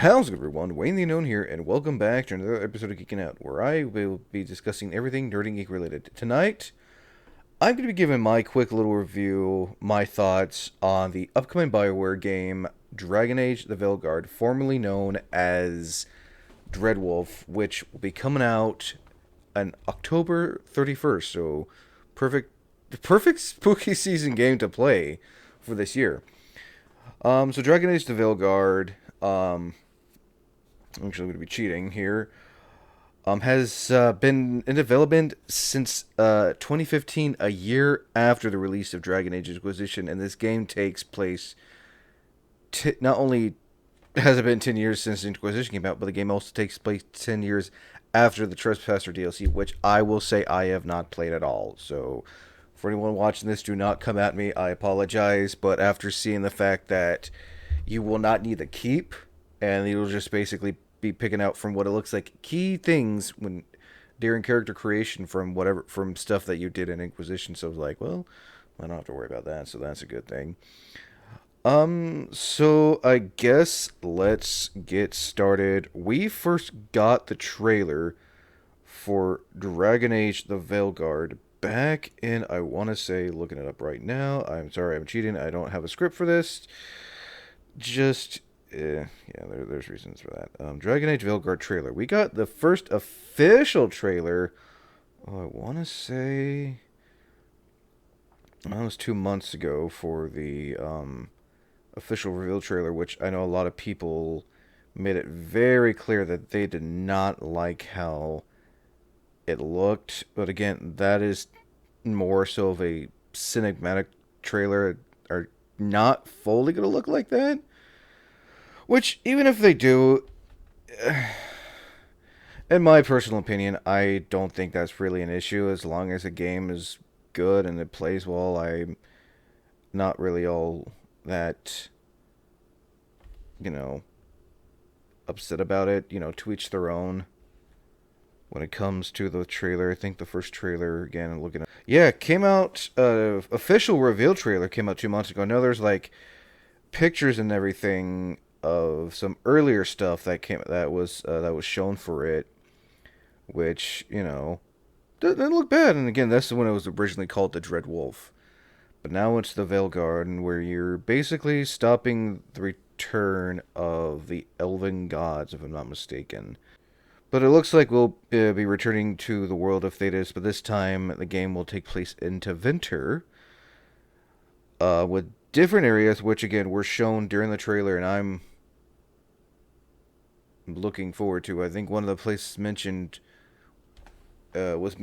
How's it, everyone? Wayne the Unknown here, and welcome back to another episode of Geeking Out, where I will be discussing everything Nerd and Geek related. Tonight, I'm going to be giving my quick little review, my thoughts on the upcoming BioWare game, Dragon Age The Veilguard, formerly known as Dreadwolf, which will be coming out on October 31st, so perfect spooky season game to play for this year. So Dragon Age The Veilguard, I'm actually going to be cheating here. Has been in development since 2015, a year after the release of Dragon Age Inquisition, and this game takes place. Not only has it been 10 years since Inquisition came out, but the game also takes place 10 years after the Trespasser DLC, which I will say I have not played at all. So, for anyone watching this, do not come at me. I apologize, but after seeing the fact that you will not need the keep, and you'll just basically be picking out from what it looks like key things when during character creation from stuff that you did in Inquisition. So I was like, well, I don't have to worry about that, so that's a good thing. So I guess let's get started. We first got the trailer for Dragon Age The Veilguard back in, I want to say, looking it up right now. I'm sorry, I'm cheating. I don't have a script for this. Just yeah, there's reasons for that. Dragon Age Veilguard trailer. We got the first official trailer. Oh, I want to say that was 2 months ago for the official reveal trailer, which I know a lot of people made it very clear that they did not like how it looked. But again, that is more so of a cinematic trailer. Are not fully gonna look like that. Which, even if they do, in my personal opinion, I don't think that's really an issue as long as the game is good and it plays well. I'm not really all that, you know, upset about it. To each their own. When it comes to the trailer, I think the first trailer, again, I'm looking at. Yeah, it came out, official reveal trailer came out 2 months ago. I know there's like pictures and everything of some earlier stuff that was shown for it, which didn't look bad. And again, that's when it was originally called the Dread Wolf, but now it's the Veil Garden, where you're basically stopping the return of the Elven gods, if I'm not mistaken. But it looks like we'll be returning to the world of Thetis, but this time the game will take place in Tevinter, with different areas, which again were shown during the trailer, and I'm looking forward to. I think one of the places mentioned was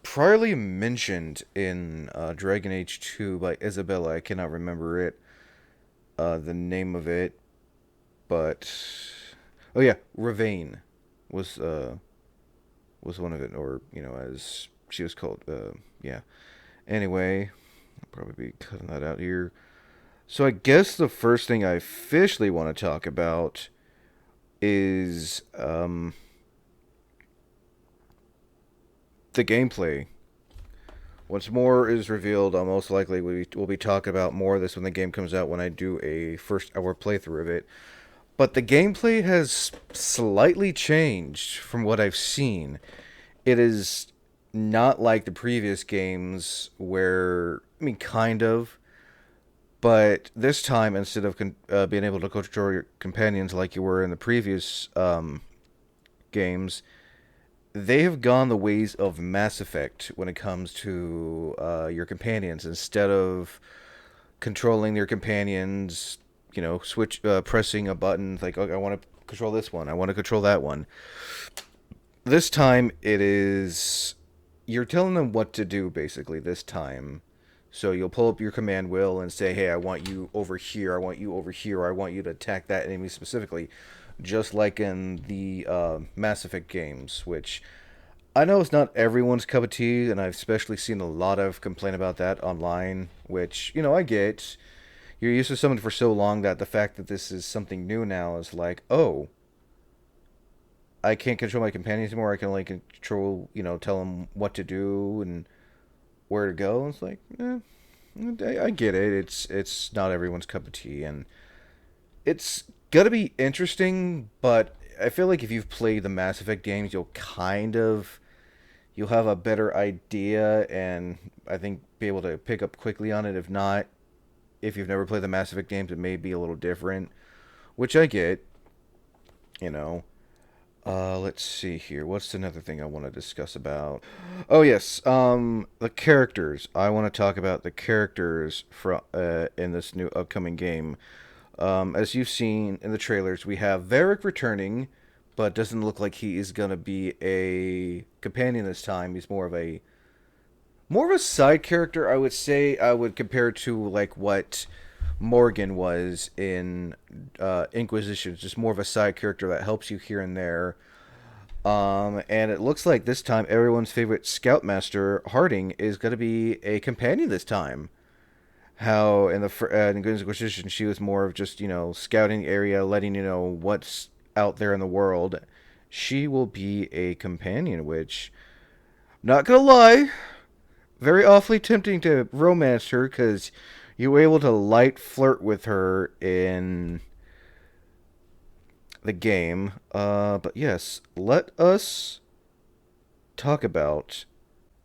priorly mentioned in Dragon Age 2 by Isabella. I cannot remember the name of it, but oh yeah, Ravane was was one of it, or as she was called. Yeah. Anyway, I'll probably be cutting that out here. So I guess the first thing I officially want to talk about is the gameplay. Once more is revealed, I'll most likely we'll be talking about more of this when the game comes out, when I do a first hour playthrough of it. But the gameplay has slightly changed from what I've seen. It is not like the previous games where, I mean, kind of, but this time, instead of being able to control your companions like you were in the previous games, they have gone the ways of Mass Effect when it comes to your companions. Instead of controlling your companions, switch pressing a button like, okay, I want to control this one, I want to control that one. This time it is, you're telling them what to do basically this time. So you'll pull up your command wheel and say, hey, I want you over here, I want you over here, I want you to attack that enemy specifically. Just like in the Mass Effect games, which I know it's not everyone's cup of tea, and I've especially seen a lot of complaint about that online, which, I get. You're used to something for so long that the fact that this is something new now is like, oh, I can't control my companions anymore. I can only control, tell them what to do and where to go. It's like, I get it. It's not everyone's cup of tea, and It's gonna be interesting, but I feel like if you've played the Mass Effect games, you'll have a better idea, and I think be able to pick up quickly on it. If not, if you've never played the Mass Effect games, it may be a little different, which I get, you know. Let's see here. What's another thing I want to discuss about? Oh yes, the characters. I want to talk about the characters from in this new upcoming game. As you've seen in the trailers, we have Varric returning, but doesn't look like he is gonna be a companion this time. He's more of a side character. I would say I would compare to like what Morgan was in Inquisition. Just more of a side character that helps you here and there. And it looks like this time everyone's favorite Scoutmaster Harding is going to be a companion this time. How in in Good Inquisition she was more of just scouting the area, letting you know what's out there in the world. She will be a companion, which not gonna lie, very awfully tempting to romance her because you were able to light flirt with her in the game. But yes, let us talk about.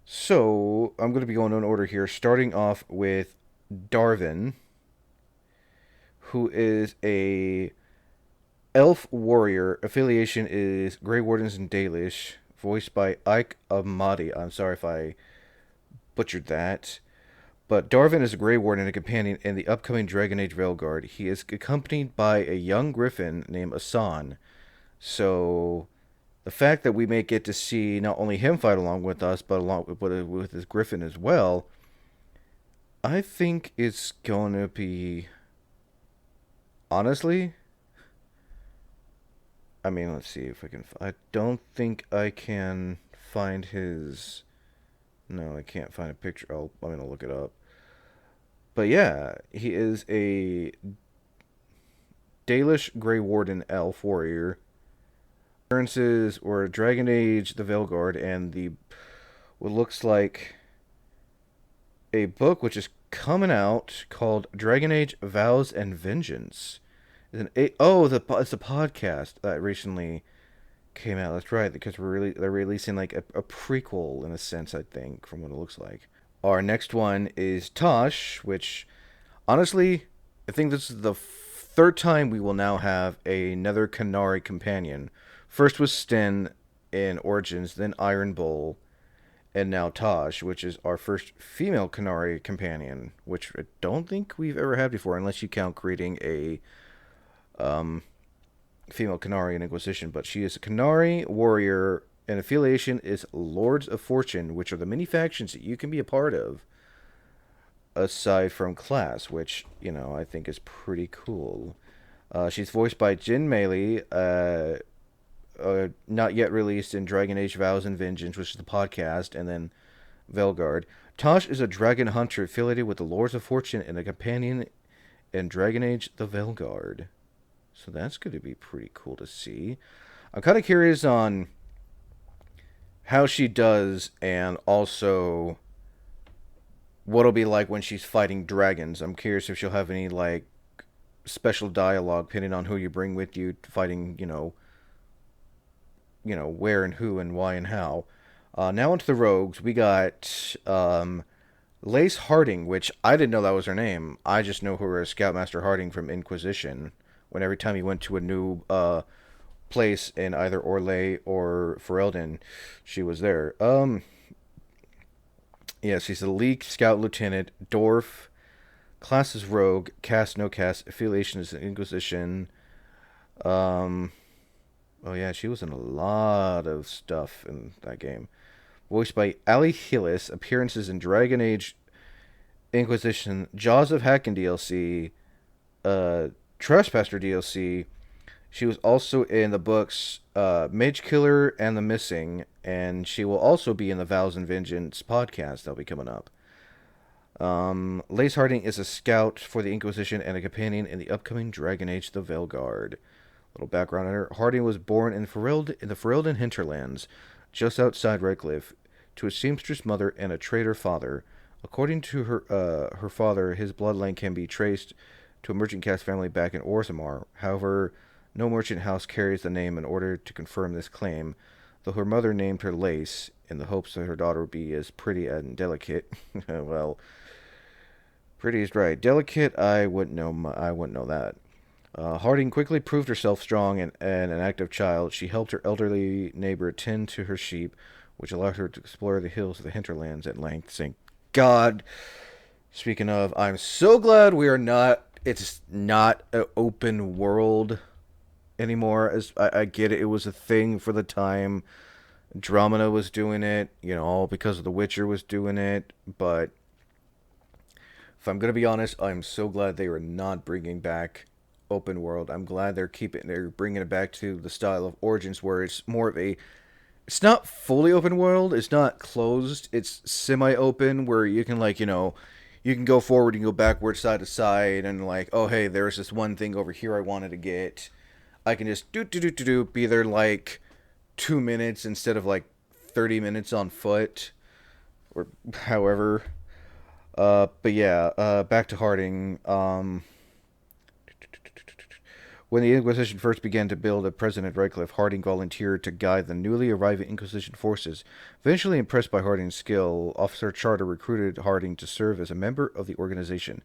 So I'm going to be going in order here, starting off with Darvin, who is a elf warrior. Affiliation is Grey Wardens and Dalish, voiced by Ike Amadi. I'm sorry if I butchered that. But Darvin is a Grey Warden and a companion in the upcoming Dragon Age Veilguard. He is accompanied by a young griffin named Asan. So the fact that we may get to see not only him fight along with us, but with his griffin as well, I think it's going to be, honestly, I mean, let's see if I can. I don't think I can find his. No, I can't find a picture. I'm gonna look it up. But yeah, he is a Dalish Grey Warden elf warrior. Appearances were Dragon Age, the Veilguard, and the what looks like a book which is coming out called Dragon Age: Vows and Vengeance. It's a podcast that recently came out. That's right, because they're releasing like a prequel in a sense, I think, from what it looks like. Our next one is Tosh, which honestly, I think this is the third time we will now have another Qunari companion. First was Sten in Origins, then Iron Bull, and now Tosh, which is our first female Qunari companion, which I don't think we've ever had before, unless you count creating a female Qunari in Inquisition. But she is a Qunari warrior, and affiliation is Lords of Fortune, which are the many factions that you can be a part of, aside from class, which, I think is pretty cool. She's voiced by Jin Meili, not yet released in Dragon Age Vows and Vengeance, which is the podcast, and then Veilguard. Tosh is a dragon hunter affiliated with the Lords of Fortune and a companion in Dragon Age the Veilguard. So that's going to be pretty cool to see. I'm kind of curious on how she does and also what it'll be like when she's fighting dragons. I'm curious if she'll have any like special dialogue depending on who you bring with you fighting, where and who and why and how. Now into the rogues, we got Lace Harding, which I didn't know that was her name. I just know her as Scoutmaster Harding from Inquisition. When every time he went to a new place in either Orlais or Ferelden, she was there. Yes, he's a League Scout Lieutenant, Dwarf, class is Rogue, cast no cast, affiliation is Inquisition. Oh yeah, she was in a lot of stuff in that game. Voiced by Ali Hillis, appearances in Dragon Age, Inquisition, Jaws of Hacking DLC, Trespasser DLC. She was also in the books Mage Killer and The Missing, and she will also be in the Vows and Vengeance podcast that'll be coming up. Lace Harding is a scout for the Inquisition and a companion in the upcoming Dragon Age the Veilguard. Little background on her. Harding was born in the Ferelden hinterlands, just outside Redcliffe, to a seamstress mother and a trader father. According to her father, his bloodline can be traced to a merchant caste family back in Orzammar. However, no merchant house carries the name in order to confirm this claim, though her mother named her Lace in the hopes that her daughter would be as pretty and delicate. Well, pretty is right. Delicate, I wouldn't know. I wouldn't know that. Harding quickly proved herself strong and an active child. She helped her elderly neighbor tend to her sheep, which allowed her to explore the hills of the hinterlands at length. Thank God. Speaking of, I'm so glad we are not. It's not an open world anymore. As I get it, it was a thing for the time. Andromeda was doing it, all because of The Witcher was doing it. But if I'm gonna be honest, I'm so glad they were not bringing back open world. I'm glad they're bringing it back to the style of Origins, where it's more of a. It's not fully open world. It's not closed. It's semi-open, where you can you can go forward and go backwards, side to side, and oh hey, there's this one thing over here I wanted to get. I can just be there 2 minutes instead of 30 minutes on foot, or however. But yeah, back to Harding. When the Inquisition first began to build a President Radcliffe, Harding volunteered to guide the newly arriving Inquisition forces. Eventually impressed by Harding's skill, Officer Charter recruited Harding to serve as a member of the organization.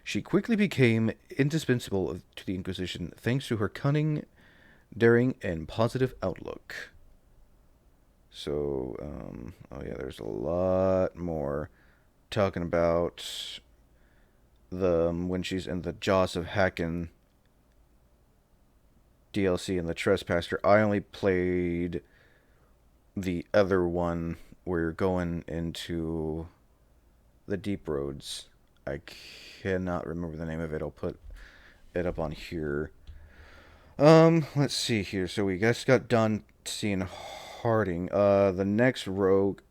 She quickly became indispensable to the Inquisition thanks to her cunning, daring, and positive outlook. So, oh yeah, there's a lot more talking about when she's in the Jaws of Hacken DLC and the Trespasser. I only played the other one where you're going into the Deep Roads. I cannot remember the name of it. I'll put it up on here. Let's see here. So we just got done seeing Harding. The next rogue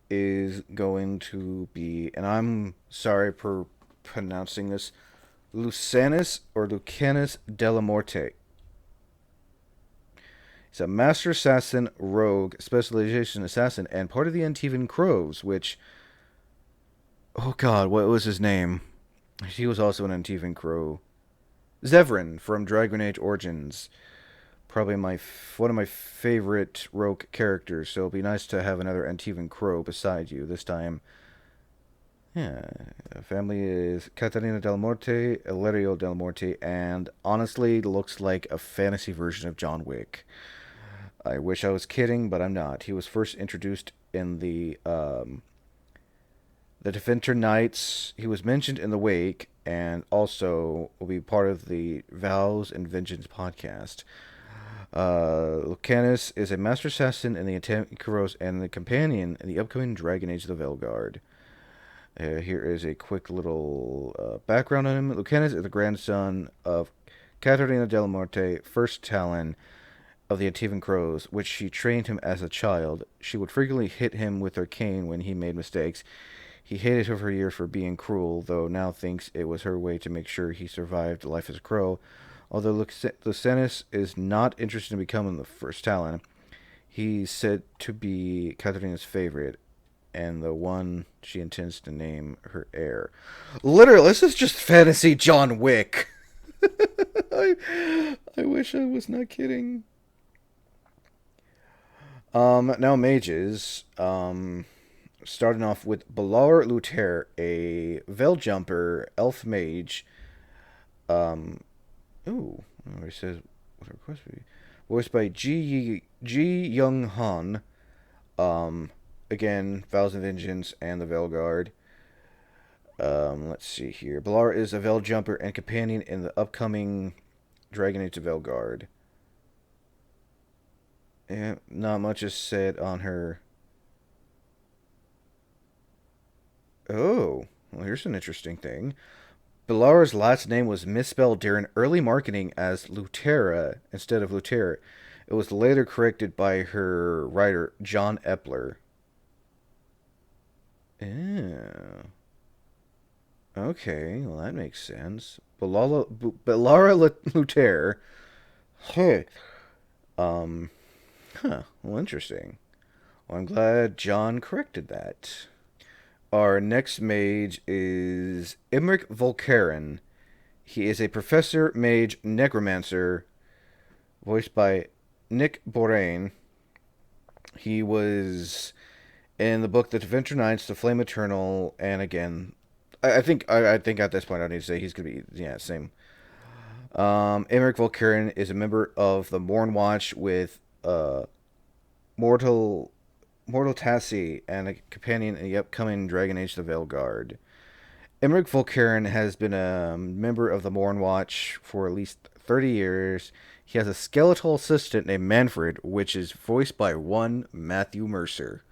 is going to be, and I'm sorry for pronouncing this, Lucanus or Lucanus Delamorte. He's a master assassin, rogue, specialization assassin, and part of the Antivan Crows, which, oh god, what was his name? He was also an Antivan Crow. Zevran from Dragon Age Origins. Probably one of my favorite rogue characters, so it'll be nice to have another Antivan Crow beside you. This time, yeah, family is Catalina Del Morte, Elerio Del Morte, and honestly, looks like a fantasy version of John Wick. I wish I was kidding, but I'm not. He was first introduced in the Defender Knights. He was mentioned in the Wake, and also will be part of the Vows and Vengeance podcast. Lucanus is a master assassin in the Ikaros and the companion in the upcoming Dragon Age of the Velgard. Here is a quick little background on him. Lucanus is the grandson of Caterina Del Morte, first Talon of the Antivan Crows, which she trained him as a child. She would frequently hit him with her cane when he made mistakes. He hated her for years for being cruel, though now thinks it was her way to make sure he survived life as a crow. Although Lucanus is not interested in becoming the first Talon, he's said to be Caterina's favorite, and the one she intends to name her heir. Literally, this is just fantasy John Wick. I wish I was not kidding. Now mages. Starting off with Balar Luther, a Veljumper elf mage. Ooh, it says what request be voiced by Ji Young Han. Again, Vows of Vengeance and the Velgard. Let's see here. Balar is a Veljumper and companion in the upcoming Dragon Age of Velgard. Yeah, not much is said on her. Oh, well, here's an interesting thing. Balara's last name was misspelled during early marketing as Lutera instead of Lutera. It was later corrected by her writer, John Epler. Yeah. Okay, well, that makes sense. Balara Luther. Hey. Um, Huh. Well, interesting. Well, I'm glad John corrected that. Our next mage is Imric Volkaren. He is a professor mage necromancer, voiced by Nick Borain. He was in the book The Adventure Knights, The Flame Eternal, and again, I think at this point I need to say he's gonna be same. Emmerich Volkaren is a member of the Morn Watch with Mortal Tassi and a companion in the upcoming Dragon Age: The Veilguard. Emmerich Volkaren has been a member of the Morn Watch for at least 30 years. He has a skeletal assistant named Manfred, which is voiced by one Matthew Mercer.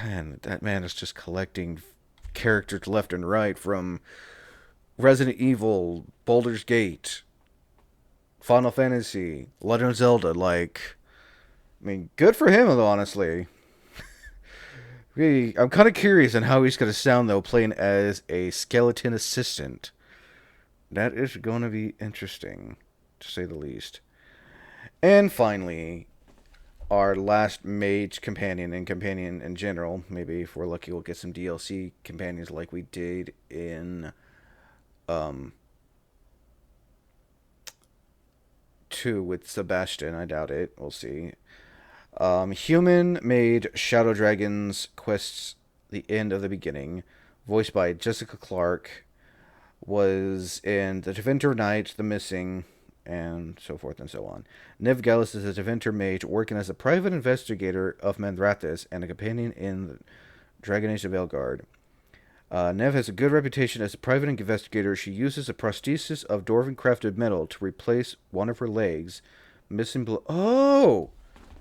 And that man is just collecting characters left and right from Resident Evil, Baldur's Gate, Final Fantasy, Legend of Zelda. Like, I mean, good for him, though, honestly. Really, I'm kind of curious on how he's going to sound, though, playing as a skeleton assistant. That is going to be interesting, to say the least. And finally, our last mage companion and companion in general. Maybe if we're lucky, we'll get some DLC companions like we did in um 2 with Sebastian. I doubt it. We'll see. Human made Shadow Dragons quests the end of the beginning, voiced by Jessica Clark, was in The Deventer Knight, The Missing, and so forth and so on. Nev Gallus is a Deventer mage working as a private investigator of Mandrathis and a companion in Dragon Age of Veilguard. Nev has a good reputation as a private investigator. She uses a prosthesis of dwarven crafted metal to replace one of her legs. Missing blood. Oh!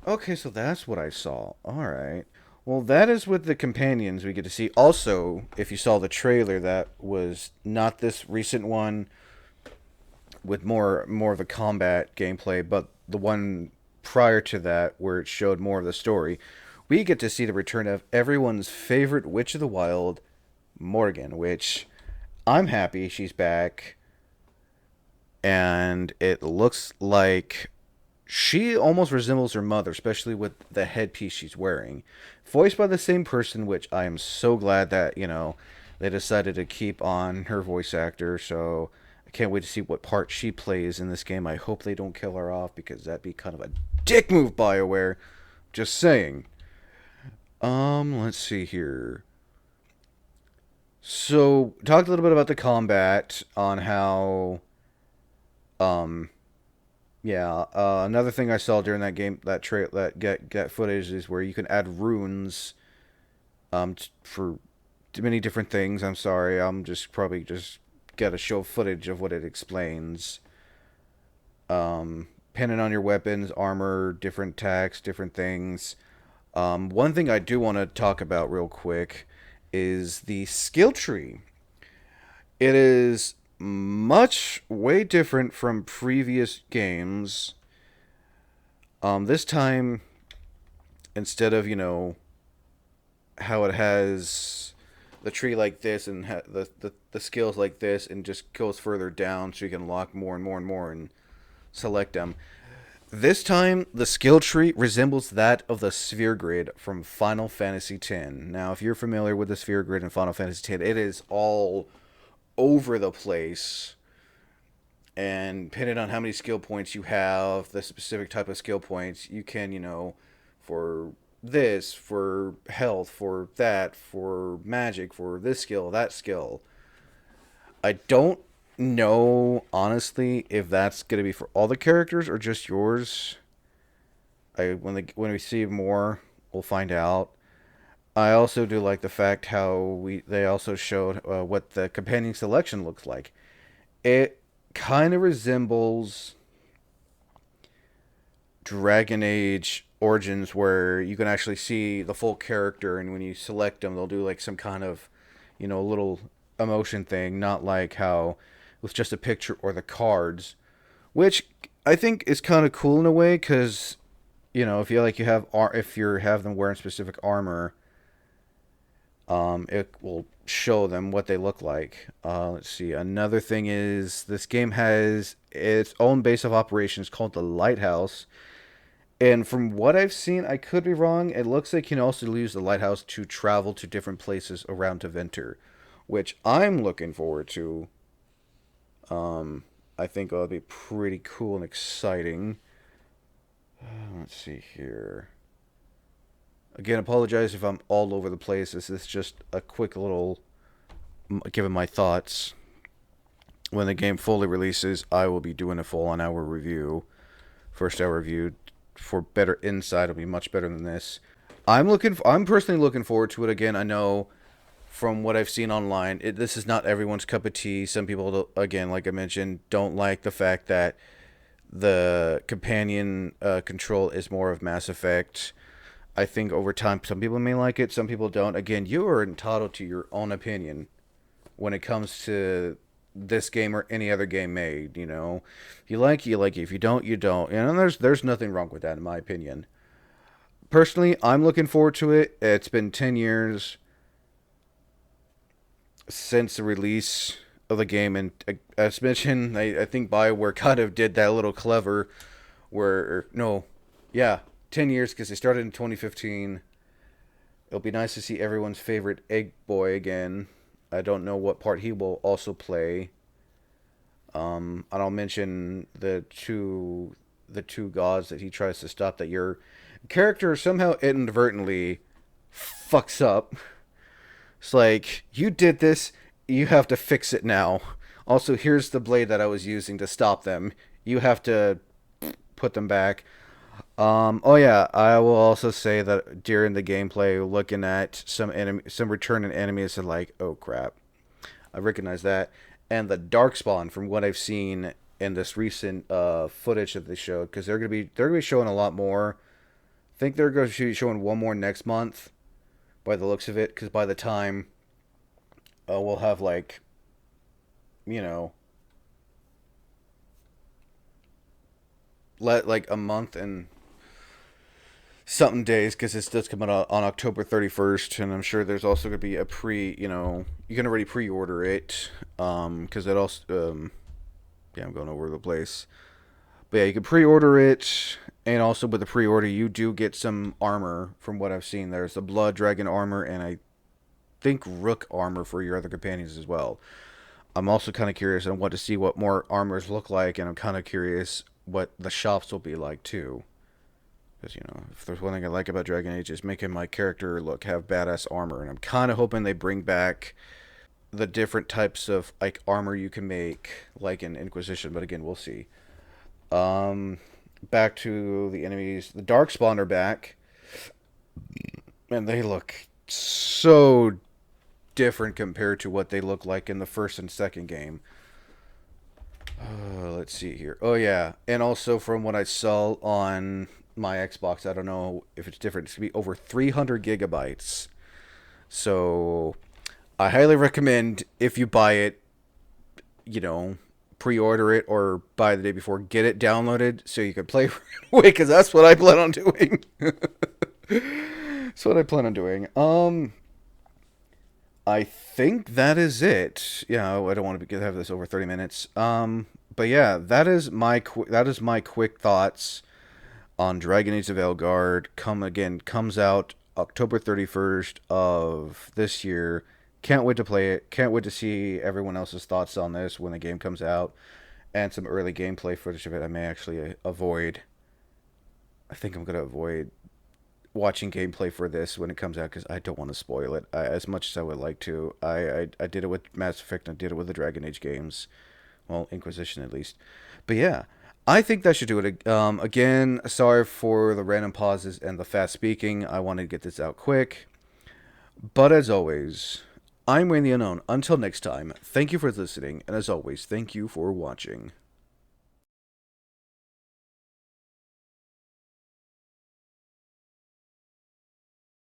Okay, so that's what I saw. Alright. Well, that is with the companions we get to see. Also, if you saw the trailer, that was not this recent one with more of a combat gameplay, but the one prior to that where it showed more of the story. We get to see the return of everyone's favorite Witch of the Wild, Morgan, which I'm happy she's back. And it looks like she almost resembles her mother, especially with the headpiece she's wearing. Voiced by the same person, which I am so glad that, they decided to keep on her voice actor. So I can't wait to see what part she plays in this game. I hope they don't kill her off because that'd be kind of a dick move, BioWare. Just saying. Let's see here. So, talked a little bit about the combat on how, um, yeah. Another thing I saw during that game, that get footage is where you can add runes, for many different things. I'm sorry, I'm just probably just get a show footage of what it explains. Pinning on your weapons, armor, different attacks, different things. One thing I do want to talk about real quick is the skill tree. It is much way different from previous games. This time, instead of how it has the tree like this and the skills like this and just goes further down so you can lock more and more and more and select them. This time, the skill tree resembles that of the sphere grid from Final Fantasy X. Now, if you're familiar with the sphere grid in Final Fantasy X, it is all over the place. And depending on how many skill points you have, the specific type of skill points, you can, for this, for health, for that, for magic, for this skill, that skill. I don't know, honestly, if that's going to be for all the characters or just yours. When we see more, we'll find out. I also do like the fact how they also showed what the companion selection looks like. It kind of resembles Dragon Age Origins, where you can actually see the full character, and when you select them, they'll do like some kind of, little emotion thing, not like how with just a picture or the cards, which I think is kind of cool in a way because, if you like you have if you have them wearing specific armor, it will show them what they look like. Let's see. Another thing is this game has its own base of operations called the Lighthouse. And from what I've seen, I could be wrong. It looks like you can also use the lighthouse to travel to different places around Teventer, which I'm looking forward to. I think it'll be pretty cool and exciting. Let's see here. Again, apologize if I'm all over the place. This is just a quick little giving my thoughts. When the game fully releases, I will be doing a full on hour review. First hour review for better insight. It'll be much better than this. I'm personally looking forward to it. Again, I know from what I've seen online, this is not everyone's cup of tea. Some people, again, like I mentioned, don't like the fact that the companion control is more of Mass Effect. I think over time, some people may like it, some people don't. Again, you are entitled to your own opinion when it comes to this game or any other game made. You know, if you like it, you like it. If you don't, you don't. And there's nothing wrong with that, in my opinion. Personally, I'm looking forward to it. It's been 10 years since the release of the game, and as mentioned, I think BioWare kind of did that a little clever, where no, yeah, 10 years because they started in 2015. It'll be nice to see everyone's favorite Egg Boy again. I don't know what part he will also play. And I'll mention the two gods that he tries to stop that your character somehow inadvertently fucks up. It's like, you did this, you have to fix it now. Also, here's the blade that I was using to stop them. You have to put them back. Oh yeah, I will also say that during the gameplay, looking at some returning enemies, and like, oh crap, I recognize that. And the Darkspawn, from what I've seen in this recent footage that they showed, because they're gonna be showing a lot more. I think they're going to be showing one more next month, by the looks of it, because by the time we'll have like, you know, let like a month and something days, because this does come out on October 31st, and I'm sure there's also going to be a you can already pre-order it, because it also, yeah, I'm going over the place. But yeah, you can pre-order it, and also with the pre-order, you do get some armor from what I've seen. There's the Blood Dragon armor, and I think Rook armor for your other companions as well. I'm also kind of curious and want to see what more armors look like, and I'm kind of curious what the shops will be like too. Because, if there's one thing I like about Dragon Age is making my character have badass armor, and I'm kind of hoping they bring back the different types of like armor you can make, like in Inquisition. But again, we'll see. Um, Back to the enemies. The Darkspawn are back, and they look so different compared to what they look like in the first and second game. Let's see here. Oh yeah, and also from what I saw on my Xbox, I don't know if it's different. It's gonna be over 300 gigabytes. So I highly recommend, if you buy it, you know, pre-order it or buy the day before, get it downloaded so you can play right away, because that's what I plan on doing. That's what I plan on doing. I think that is it. Yeah, I don't want to have this over 30 minutes. But yeah, that is my quick thoughts on Dragon Age of Elgard. Comes out October 31st of this year. Can't wait to play it. Can't wait to see everyone else's thoughts on this when the game comes out, and some early gameplay footage of it. I may actually avoid. I think I'm gonna avoid watching gameplay for this when it comes out, because I don't want to spoil it as much as I would like to. I did it with Mass Effect, and I did it with the Dragon Age games. Well, Inquisition at least. But yeah, I think that should do it. Again, sorry for the random pauses and the fast speaking. I wanted to get this out quick. But as always, I'm Wayne the Unknown. Until next time, thank you for listening, and as always, thank you for watching.